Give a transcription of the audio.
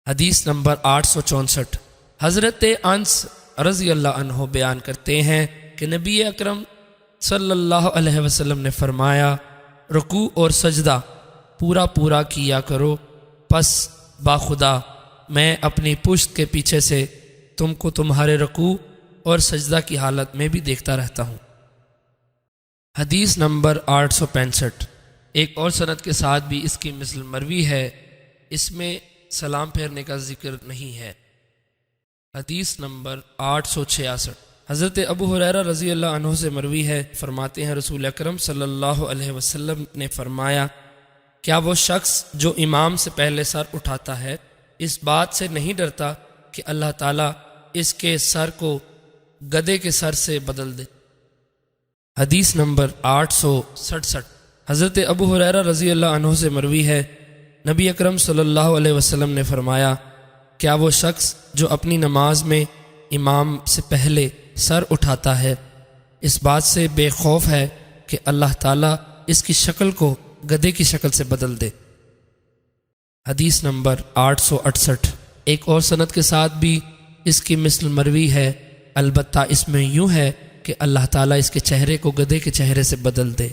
حدیث نمبر 864۔ حضرت انس رضی اللہ عنہ بیان کرتے ہیں کہ نبی اکرم صلی اللہ علیہ وسلم نے فرمایا، رکوع اور سجدہ پورا پورا کیا کرو، پس باخدا میں اپنی پشت کے پیچھے سے تم کو تمہارے رکوع اور سجدہ کی حالت میں بھی دیکھتا رہتا ہوں۔ حدیث نمبر 865۔ ایک اور سند کے ساتھ بھی اس کی مثل مروی ہے، اس میں سلام پھیرنے کا ذکر نہیں ہے۔ حدیث نمبر 866۔ حضرت ابو ہریرہ رضی اللہ عنہ سے مروی ہے، فرماتے ہیں رسول اکرم صلی اللہ علیہ وسلم نے فرمایا، کیا وہ شخص جو امام سے پہلے سر اٹھاتا ہے اس بات سے نہیں ڈرتا کہ اللہ تعالیٰ اس کے سر کو گدھے کے سر سے بدل دے؟ حدیث نمبر 867۔ حضرت ابو ہریرہ رضی اللہ عنہ سے مروی ہے، نبی اکرم صلی اللہ علیہ وسلم نے فرمایا، کیا وہ شخص جو اپنی نماز میں امام سے پہلے سر اٹھاتا ہے اس بات سے بے خوف ہے کہ اللہ تعالیٰ اس کی شکل کو گدھے کی شکل سے بدل دے؟ حدیث نمبر 868۔ ایک اور سند کے ساتھ بھی اس کی مثل مروی ہے، البتہ اس میں یوں ہے کہ اللہ تعالیٰ اس کے چہرے کو گدھے کے چہرے سے بدل دے۔